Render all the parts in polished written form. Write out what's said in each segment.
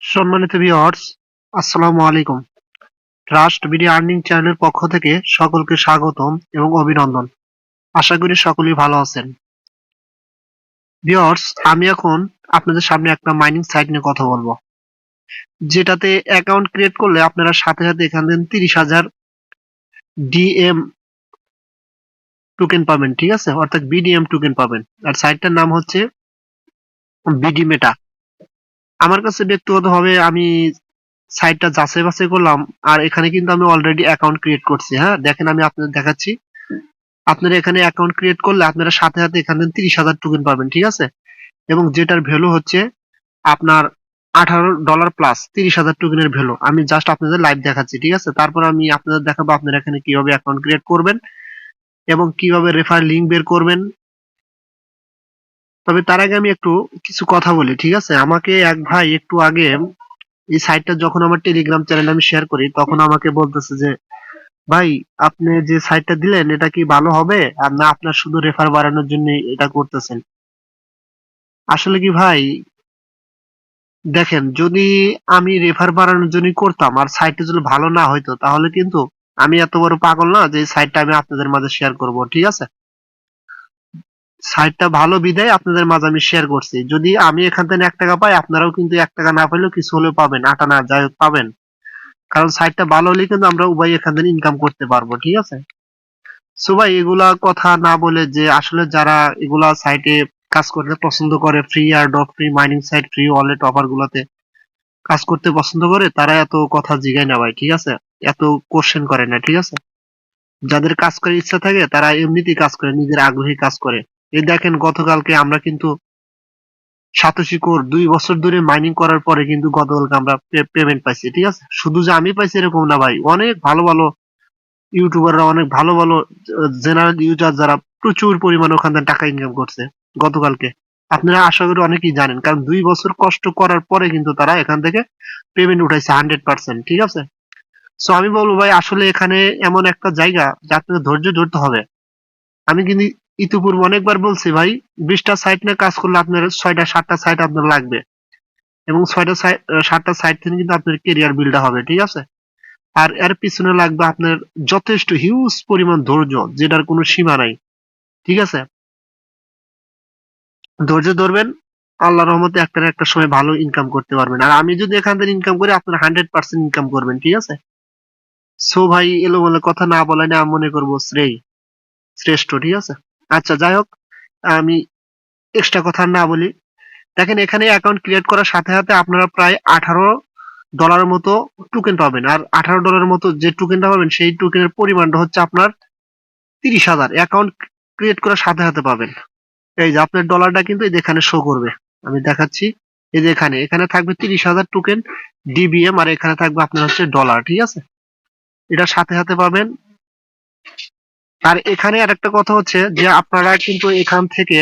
সম্মানিত ভিউয়ার্স, আসসালামু আলাইকুম। ট্রাস্ট বিডি আর্নিং চ্যানেলের পক্ষ থেকে সকলকে স্বাগতম এবং অভিনন্দন। আশা করি সকলেই ভালো আছেন। ভিউয়ার্স, আমি এখন আপনাদের সামনে একটা মাইনিং সাইট নিয়ে কথা বলবো, যেটাতে অ্যাকাউন্ট ক্রিয়েট করলে আপনারা সাথে সাথে এখান থেকে 30,000 ডিএম টোকেন পাবেন, ঠিক আছে, অর্থাৎ বিডিএম টোকেন পাবেন। আর সাইটটার নাম হচ্ছে বিডি মেটা। আমার কাছে ব্যক্তিগতভাবে আমি সাইটটা যাচাই বাছাই করলাম, আর এখানে কিন্তু আমি অলরেডি অ্যাকাউন্ট ক্রিয়েট করছি। হ্যাঁ, দেখেন আমি আপনাদের দেখাচ্ছি। আপনারা এখানে অ্যাকাউন্ট ক্রিয়েট করলে আপনারা সাথে সাথে এখানে 30,000 টোকেন পাবেন, ঠিক আছে, এবং যেটার ভ্যালু হচ্ছে আপনার $18 প্লাস 30,000 টোকেনের ভ্যালু। আমি জাস্ট আপনাদের লাইভ দেখাচ্ছি, ঠিক আছে। তারপর আমি আপনাদের দেখাবো আপনারা এখানে কিভাবে অ্যাকাউন্ট ক্রিয়েট করবেন এবং কিভাবে রেফার লিংক বের করবেন। তবে তার আগে আমি একটু কিছু কথা বলি, ঠিক আছে। আমাকে এক ভাই একটু আগে এই সাইটটা যখন আমার টেলিগ্রাম চ্যানেলে আমি শেয়ার করি, তখন আমাকে বলতেছে যে ভাই, আপনি যে সাইটটা দিলেন এটা কি ভালো হবে, আর না আপনার শুধু রেফার বাড়ানোর জন্য এটা করতেছেন? আসলে কি ভাই, দেখেন, যদি আমি রেফার বাড়ানোর জন্য করতাম আর সাইটটা যদি ভালো না হইতো, তাহলে কিন্তু আমি এত বড় পাগল না যে এই সাইটটা আমি আপনাদের মাঝে শেয়ার করব, ঠিক আছে। সাইটটা ভালো বিধায় আপনাদের মাঝে আমি শেয়ার করছি। যদি আমি এখান থেকে 1 টাকা পাই, আপনারাও কিন্তু 1 টাকা না পাইলেও কিছু হলেও পাবেন, আটা না যাই হোক পাবেন। কারণ সাইটটা ভালো হলে কিন্তু আমরা উভয় এখান থেকে ইনকাম করতে পারবো, ঠিক আছে। সো ভাই, এগুলা কথা না বলে, যে আসলে যারা এগুলা সাইটে কাজ করতে পছন্দ করে, free airdrop, free mining site, free wallet offer গুলাতে কাজ করতে পছন্দ করে, তারা এত কথা জিগায় না ভাই, ঠিক আছে, এত কোশ্চেন করে না, ঠিক আছে। যাদের কাজ করার ইচ্ছা থাকে তারা এমনিতেই কাজ করে, নিজের আগ্রহে কাজ করে। এই দেখেন, গতকালকে আমরা কিন্তু সাতোশি কোর 2 বছর ধরে মাইনিং করার পরে কিন্তু গতকালকে আমরা পেমেন্ট পাইছি, ঠিক আছে। শুধু যে আমি পাইছি এরকম না ভাই, অনেক ভালো ভালো ইউটিউবাররা, অনেক ভালো ভালো জেনারেল ইউজার যারা প্রচুর পরিমাণে ওখান থেকে টাকা ইনকাম করছে গতকালকে। আপনারা আশা করি অনেকেই জানেন, কারণ 2 বছর কষ্ট করার পরে কিন্তু তারা এখান থেকে পেমেন্ট উঠাইছে 100%, ঠিক আছে। সো আমি বলবো ভাই, আসলে এখানে এমন একটা জায়গা যা আপনাকে ধৈর্য ধরতে হবে। আমি কিন্তু ইতিপূর্বে অনেকবার বলছি ভাই, 20টা সাইট নিয়ে কাজ করলে আপনার 6টা 7টা সাইট আপনার লাগবে, এবং 6টা 7টা সাইট থেকে কিন্তু আপনার কেরিয়ার বিল্ড হবে, ঠিক আছে। আর এর পিছনে লাগবে আপনার যথেষ্ট হিউজ পরিমাণ ধৈর্য, যেটার কোনো সীমা নাই, ঠিক আছে। ধৈর্য ধরবেন, আল্লাহর রহমতে একটা না একটা সময় ভালো ইনকাম করতে পারবেন। আর আমি যদি এখান থেকে ইনকাম করি, আপনার 100% ইনকাম করবেন, ঠিক আছে। সো ভাই, এলোমেলো কথা না বলে না, আমি মনে করবো শ্রেষ্ঠ, ঠিক আছে। আচ্ছা, যাই হোক, আমি এক্সট্রা কথা না বলি। দেখেন, এখানে অ্যাকাউন্ট ক্রিয়েট করার সাথে সাথে আপনারা প্রায় $18 মতো টোকেন পাবেন। আর $18 মতো যে টোকেনটা পাবেন, সেই টোকেনের পরিমাণটা হচ্ছে আপনার 30,000। অ্যাকাউন্ট ক্রিয়েট করার সাথে সাথে পাবেন। এই যে আপনার ডলারটা কিন্তু এই যে এখানে শো করবে, আমি দেখাচ্ছি। এই যে এখানে এখানে থাকবে 30,000 টোকেন ডিবিএম, আর এখানে থাকবে আপনার হচ্ছে ডলার, ঠিক আছে। এটা সাথে সাথে পাবেন। আর এখানে আরেকটা কথা হচ্ছে যে আপনারা কিন্তু এখান থেকে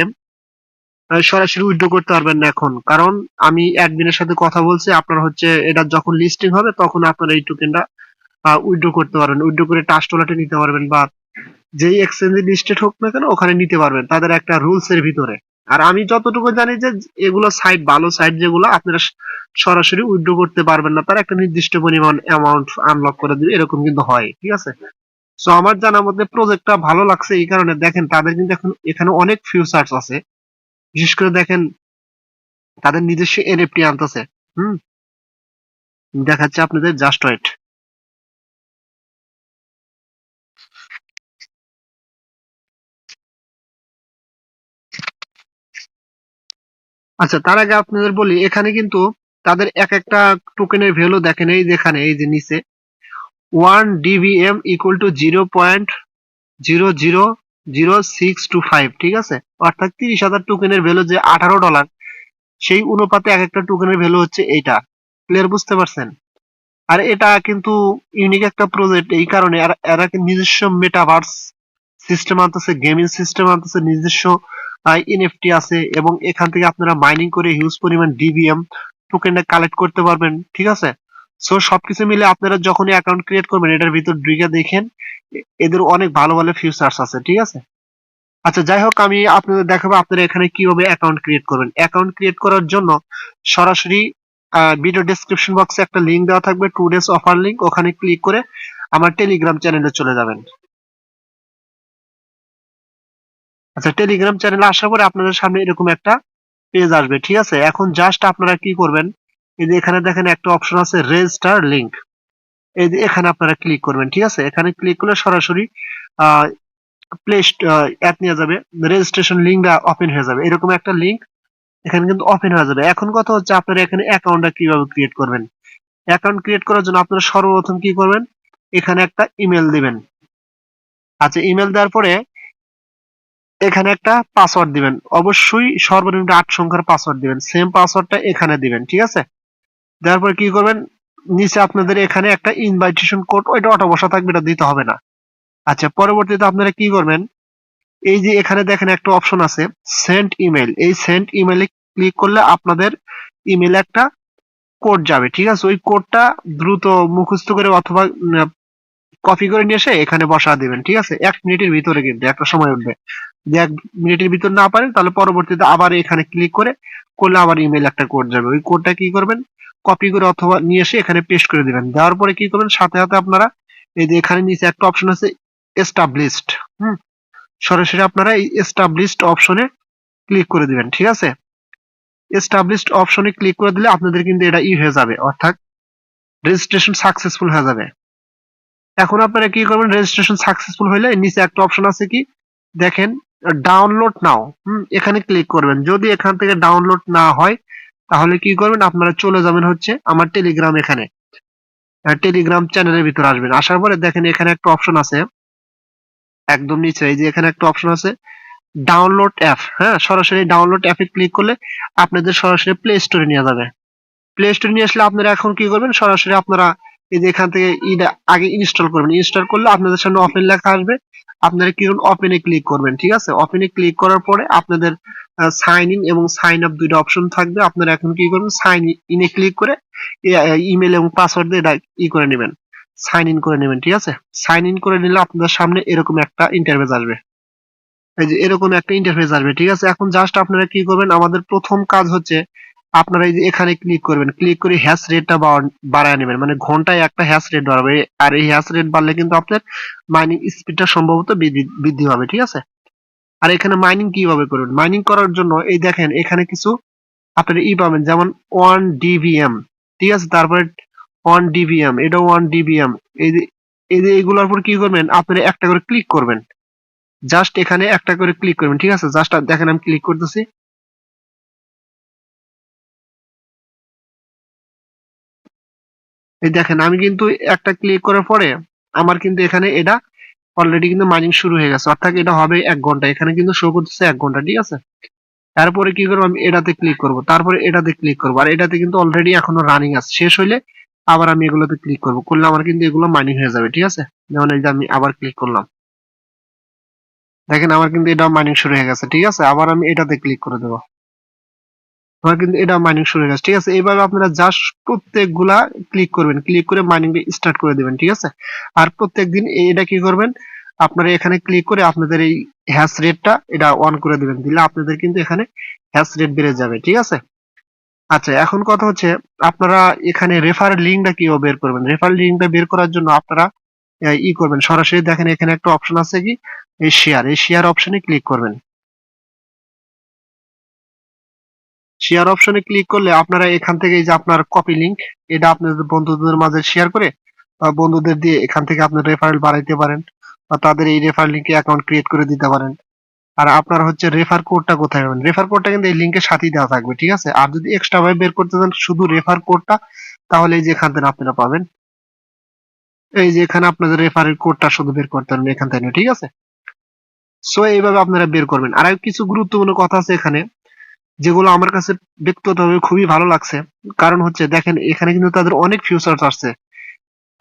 সরাসরি উইথড্র করতে পারবেন না এখন, কারণ আমি অ্যাডমিনের সাথে কথা বলছি। আপনার হচ্ছে এটা যখন লিস্টিং হবে, তখন আপনারা এই টোকেনটা উইথড্র করতে পারবেন, উইথড্র করে ট্রাস্ট ওয়ালেটে নিতে পারবেন, বা যেই এক্সচেঞ্জে লিস্টেড হোক না কেন ওখানে নিতে পারবেন, তাদের একটা রুলস এর ভিতরে। আর আমি যতটুকু জানি যে এগুলো সাইট, ভালো সাইট যেগুলো, আপনারা সরাসরি উইথড্র করতে পারবেন না, তারা একটা নির্দিষ্ট পরিমাণ অ্যামাউন্ট আনলক করে দিবে, এরকম কিন্তু হয়, ঠিক আছে। সো আমার জানার মধ্যে প্রজেক্টটা ভালো লাগছে এই কারণে, দেখেন তাদের কিন্তু এখন এখানে অনেক ফিউচার্স আছে। বিশেষ করে দেখেন, তাদের নিজস্ব এনএফটি আনতেছে। হুম, দেখাচ্ছে আপনাদের, জাস্ট ওয়েট। আচ্ছা, তার আগে আপনাদের বলি, এখানে কিন্তু তাদের এক একটা টোকেনের ভ্যালু দেখেন, এই যেখানে এই যে নিচে 1 DVM ইকুয়াল টু 0.000625, ঠিক আছে। অর্থাৎ 30,000 টোকেনের ভ্যালু যে $18, সেই অনুপাতে এক একটা টোকেনের ভ্যালু হচ্ছে এইটা। ক্লিয়ার, বুঝতে পারছেন? আর এটা কিন্তু ইউনিক একটা প্রজেক্ট, এই কারণে এরা নিজস্ব মেটাভার্স সিস্টেম আনতেছে, গেমিং সিস্টেম আনতেছে, নিজস্ব এনএফটি আছে, এবং এখান থেকে আপনারা মাইনিং করে হিউজ পরিমাণ ডিভিএম টোকেনটা কালেক্ট করতে পারবেন, ঠিক আছে। সো সবকিছু মিলে আপনারা যখনই অ্যাকাউন্ট ক্রিয়েট করবেন, এটার ভিতর ঢুকে দেখেন এদের অনেক ভালো ভালো ফিউচার্স আছে, ঠিক আছে। আচ্ছা, যাই হোক, আমি আপনাদের দেখাবো আপনারা এখানে কিভাবে অ্যাকাউন্ট ক্রিয়েট করবেন। অ্যাকাউন্ট ক্রিয়েট করার জন্য সরাসরি ভিডিও ডেসক্রিপশন বক্সে একটা লিংক দেওয়া থাকবে, 2 ডেজ অফার লিংক, ওখানে ক্লিক করে আমার টেলিগ্রাম চ্যানেলে চলে যাবেন। আচ্ছা, টেলিগ্রাম চ্যানেলে আসার পরে আপনাদের সামনে এরকম একটা পেজ আসবে, ঠিক আছে। এখন জাস্ট আপনারা কি করবেন, এই যে এখানে দেখেন একটা অপশন আছে রেজিস্টার লিংক, এই যে এখানে আপনারা ক্লিক করবেন, ঠিক আছে। এখানে ক্লিক করলে সরাসরি প্লে অ্যাপ নিয়ে যাবে, রেজিস্ট্রেশন লিংকটা ওপেন হয়ে যাবে, এরকম একটা লিংক এখানে কিন্তু ওপেন হয়ে যাবে। এখন কথা হচ্ছে আপনারা এখানে অ্যাকাউন্টটা কিভাবে ক্রিয়েট করবেন। অ্যাকাউন্ট ক্রিয়েট করার জন্য আপনারা সর্বপ্রথম কি করবেন, এখানে একটা ইমেল দিবেন। আচ্ছা, ইমেল দেওয়ার পরে এখানে একটা পাসওয়ার্ড দিবেন, অবশ্যই সর্বনিম্ন 8 সংখ্যার পাসওয়ার্ড দিবেন, সেম পাসওয়ার্ডটা এখানে দিবেন, ঠিক আছে। দেওয়ার পরে কি করবেন, নিচে আপনাদের এখানে একটা ইনভাইটেশন কোড, ওইটা অটো বসা থাকবে, এটা দিতে হবে না। আচ্ছা, পরবর্তীতে আপনারা কি করবেন, এই যে এখানে দেখেন একটা অপশন আছে সেন্ড ইমেল, এই সেন্ড ইমেলে ক্লিক করলে আপনাদের ইমেলে একটা কোড যাবে, ঠিক আছে। ওই কোডটা দ্রুত মুখস্থ করে অথবা কপি করে নিয়ে এসে এখানে বসা দিবেন, ঠিক আছে। 1 মিনিটের ভিতরে কিন্তু একটা সময় উঠবে, যদি 1 মিনিটের ভিতর না পারেন তাহলে পরবর্তীতে আবার এখানে ক্লিক করে করলে আবার ইমেল একটা কোড যাবে, ওই কোডটা কি করবেন, কপি করে অথবা নিয়ে এসে এখানে পেস্ট করে দিবেন। দেওয়ার পরে কি করবেন, সাথে সাথে আপনারা এই যে এখানে নিচে একটা অপশন আছে এস্টাবলিশড, সরাসরি আপনারা এই এস্টাবলিশড অপশনে ক্লিক করে দিবেন, ঠিক আছে। এস্টাবলিশড অপশনে ক্লিক করে দিলে আপনাদের কিন্তু এটা হয়ে যাবে, অর্থাৎ রেজিস্ট্রেশন সাকসেসফুল হয়ে যাবে। এখন আপনারা কি করবেন, রেজিস্ট্রেশন সাকসেসফুল হইলে নিচে একটা অপশন আছে কি দেখেন, ডাউনলোড নাও, এখানে ক্লিক করবেন। যদি এখান থেকে ডাউনলোড না হয় তাহলে কি করবেন, আপনারা চলে যাবেন হচ্ছে আমার টেলিগ্রাম, এখানে টেলিগ্রাম চ্যানেলের ভিতর আসবেন। আসার পরে দেখেন এখানে একটা অপশন আছে একদম নিচে, এই যে এখানে একটা অপশন আছে ডাউনলোড অ্যাপ, হ্যাঁ, সরাসরি ডাউনলোড অ্যাপে ক্লিক করলে আপনাদের সরাসরি প্লে স্টোরে নিয়ে যাবে। প্লে স্টোরে নিয়ে আসলে আপনারা এখন কি করবেন, সরাসরি আপনারা এই যে এখান থেকে আগে ইনস্টল করবেন, ইনস্টল করলে আপনাদের সামনে ওপেন লেখা আসবে, আপনারা কি করবেন, ওপেনে ক্লিক করবেন, ঠিক আছে। ওপেনে ক্লিক করার পরে আপনাদের সাইন ইন এবং সাইন আপ দুইটা অপশন থাকবে, আপনারা এখন কি করবেন, সাইন ইনে ক্লিক করে ইমেল এবং পাসওয়ার্ড দিয়ে এটা করে নেবেন, সাইন ইন করে নেবেন, ঠিক আছে। সাইন ইন করে নিলে আপনাদের সামনে এরকম একটা ইন্টারফেস আসবে, এই যে এরকম একটা ইন্টারফেস আসবে, ঠিক আছে। এখন জাস্ট আপনারা কি করবেন, আমাদের প্রথম কাজ হচ্ছে আপনারা এই যে এখানে ক্লিক করবেন, ক্লিক করে হ্যাশ রেটটা বাড়ায় নেবেন, মানে ঘন্টায় একটা হ্যাশ রেট বাড়বে, আর এই হ্যাশ রেট বাড়লে কিন্তু আপনার মাইনিং স্পিডটা সম্ভবত বৃদ্ধি হবে, ঠিক আছে। আর এখানে মাইনিং কিভাবে করবেন, মাইনিং করার জন্য এই দেখেন এখানে কিছু আপনারা পাবেন, যেমন 1 ডিভিএম, ঠিক আছে, তারপরে 1 ডিভিএম, এটা 1 ডিভিএম, এই যে এইগুলোর উপর কি করবেন, আপনারা একটা করে ক্লিক করবেন, জাস্ট এখানে একটা করে ক্লিক করবেন, ঠিক আছে। জাস্ট দেখেন আমি ক্লিক করতেছি, এই দেখেন আমি কিন্তু একটা ক্লিক করার পরে আমার কিন্তু এখানে এটা অলরেডি কিন্তু মাইনিং শুরু হয়ে গেছে, অর্থাৎ এটা হবে 1 ঘন্টা, এখানে কিন্তু শো করতেছে 1 ঘন্টা, ঠিক আছে। তারপরে কি করবো, আমি এটাতে ক্লিক করব, তারপরে এটাতে ক্লিক করবো, আর এটাতে কিন্তু অলরেডি এখনো রানিং আছে, শেষ হইলে আবার আমি এগুলোতে ক্লিক করব, করলে আমার কিন্তু এগুলো মাইনিং হয়ে যাবে, ঠিক আছে। যেমন এই যে আমি আবার ক্লিক করলাম, দেখেন আমার কিন্তু এটা মাইনিং শুরু হয়ে গেছে, ঠিক আছে। আবার আমি এটাতে ক্লিক করে দেবো, আমার কিন্তু এটা মাইনিং শুরু হয়ে গেছে, ঠিক আছে। এইভাবে আপনারা জাস্ট প্রত্যেকগুলা ক্লিক করবেন, ক্লিক করে মাইনিংটা স্টার্ট করে দিবেন, ঠিক আছে। আর প্রত্যেকদিন এটা কি করবেন, আপনারা এখানে ক্লিক করে আপনাদের এই হ্যাশ রেটটা এটা অন করে দিবেন, দিলে আপনাদের কিন্তু এখানে হ্যাশ রেট বেড়ে যাবে, ঠিক আছে। আচ্ছা, এখন কথা হচ্ছে আপনারা এখানে রেফার লিঙ্কটা কিভাবে বের করবেন। রেফার লিঙ্কটা বের করার জন্য আপনারা করবেন, সরাসরি দেখেন এখানে একটা অপশন আছে কি এই শেয়ার অপশনে ক্লিক করবেন। শেয়ার অপশনে ক্লিক করলে আপনারা এখান থেকে এই যে আপনার কপি লিংক, এটা আপনাদের বন্ধুদের মাঝে শেয়ার করে বা বন্ধুদের দিয়ে এখান থেকে আপনার রেফারেল বাড়াইতে পারেন, বা তাদের এই রেফার লিংকে অ্যাকাউন্ট ক্রিয়েট করে দিতে পারেন। আর আপনার হচ্ছে রেফার কোডটা কোথায় পাবেন, রেফার কোডটা কিন্তু এই লিংকের সাথেই দেওয়া থাকবে, ঠিক আছে। আর যদি এক্সট্রা ভাবে বের করতে চান শুধু রেফার কোডটা, তাহলে এই যে এখান থেকে আপনারা পাবেন, এই যে এখানে আপনাদের রেফারের কোডটা শুধু বের করতে পারবেন এখান থেকে, ঠিক আছে। সো এইভাবে আপনারা বের করবেন। আর কিছু গুরুত্বপূর্ণ কথা আছে এখানে, যেগুলো আমার কাছে ব্যক্তিগতভাবে খুবই ভালো লাগছে। কারণ হচ্ছে দেখেন এখানে কিন্তু তাদের অনেক ফিউচার্স আছে,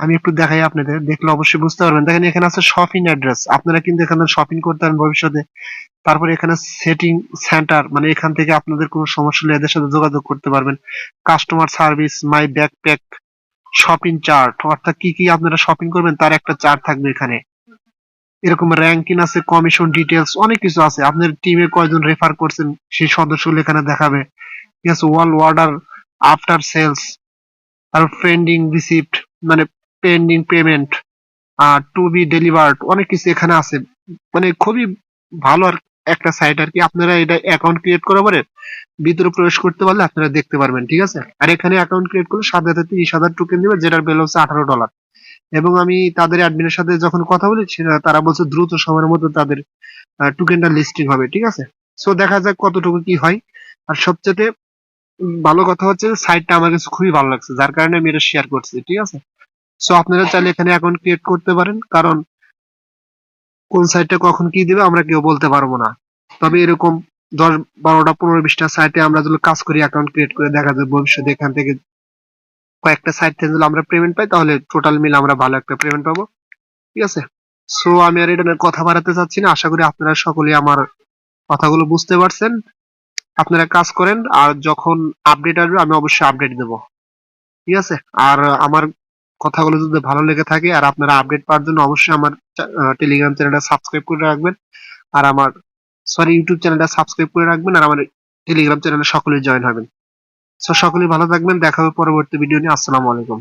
আমি একটু দেখাই আপনাদের, দেখলে অবশ্যই বুঝতে পারবেন। দেখেন এখানে আছে শপিং অ্যাড্রেস, আপনারা কিন্তু এখানে শপিং করতে পারেন ভবিষ্যতে। তারপরে এখানে সেটিং সেন্টার, মানে এখান থেকে আপনাদের কোনো সমস্যা হলে এদের সাথে যোগাযোগ করতে পারবেন। কাস্টমার সার্ভিস, মাই ব্যাকপ্যাক, শপিং চার্ট, অর্থাৎ কি কি আপনারা শপিং করবেন তার একটা চার্ট থাকবে এখানে। এরকম র্যাঙ্কিং আছে, কমিশন ডিটেলস, অনেক কিছু আছে। আপনার টিমে কয়জন রেফার করছেন সেই সদস্যগুলো এখানে দেখাবে, ঠিক আছে। ওয়াল অর্ডার আফটার সেলস, আর পেন্ডিং রিসিপ্ট, মানে pending payment, to be delivered, অনেক কিছু এখানে আছে। মানে খুবই ভালো আর একটা সাইট আর কি। আপনারা এটা অ্যাকাউন্ট ক্রিয়েট করার পরে ভিতরে প্রবেশ করতে পারলে আপনারা দেখতে পারবেন, ঠিক আছে। আর এখানে অ্যাকাউন্ট ক্রিয়েট করলে সাথে সাথে 30,000 টোকেন দিবে, যেটার ভ্যালু হচ্ছে $18। এবং আমি তাদের অ্যাডমিনের সাথে যখন কথা বলি তারা বলছে দ্রুত সময়ের মধ্যে তাদের টোকেনটা লিস্টিং হবে, ঠিক আছে। সো দেখা যাক কতটুকু কি হয়। আর সবচেয়ে ভালো কথা হচ্ছে সাইটটা আমার কাছে খুবই ভালো লাগছে, যার কারণে আমি এটা শেয়ার করছি, ঠিক আছে। সো আপনারা চাইলে এখানে অ্যাকাউন্ট ক্রিয়েট করতে পারেন, কারণ কোন সাইটে কখন কি দিবে আমরা কেউ বলতে পারবো না। তবে এরকম 10, 12টা, 15, 20টা সাইটে আমরা যদি কাজ করি অ্যাকাউন্ট ক্রিয়েট করে, দেখা যায় ভবিষ্যতে এখান থেকে কয়েকটা সাইট থেকে যদি আমরা পেমেন্ট পাই, তাহলে টোটাল মিলে আমরা ভালো একটা পেমেন্ট পাবো, ঠিক আছে। সো আমি আর এটা নিয়ে কথা বাড়াতে চাচ্ছি না। আশা করি আপনারা সকলেই আমার কথাগুলো বুঝতে পারছেন। আপনারা কাজ করেন, আর যখন আপডেট আসবে আমি অবশ্যই আপডেট দেবো, ঠিক আছে। আর আমার কথাগুলো যদি ভালো লেগে থাকে আর আপনারা আপডেট পাওয়ার জন্য অবশ্যই আমার টেলিগ্রাম চ্যানেলটা সাবস্ক্রাইব করে রাখবেন, আর আমার ইউটিউব চ্যানেলটা সাবস্ক্রাইব করে রাখবেন, আর আমার টেলিগ্রাম চ্যানেলে সকলেই জয়েন হবেন। সো সকলেই ভালো থাকবেন, দেখা হবে পরবর্তী ভিডিও নিয়ে। আসসালামু আলাইকুম।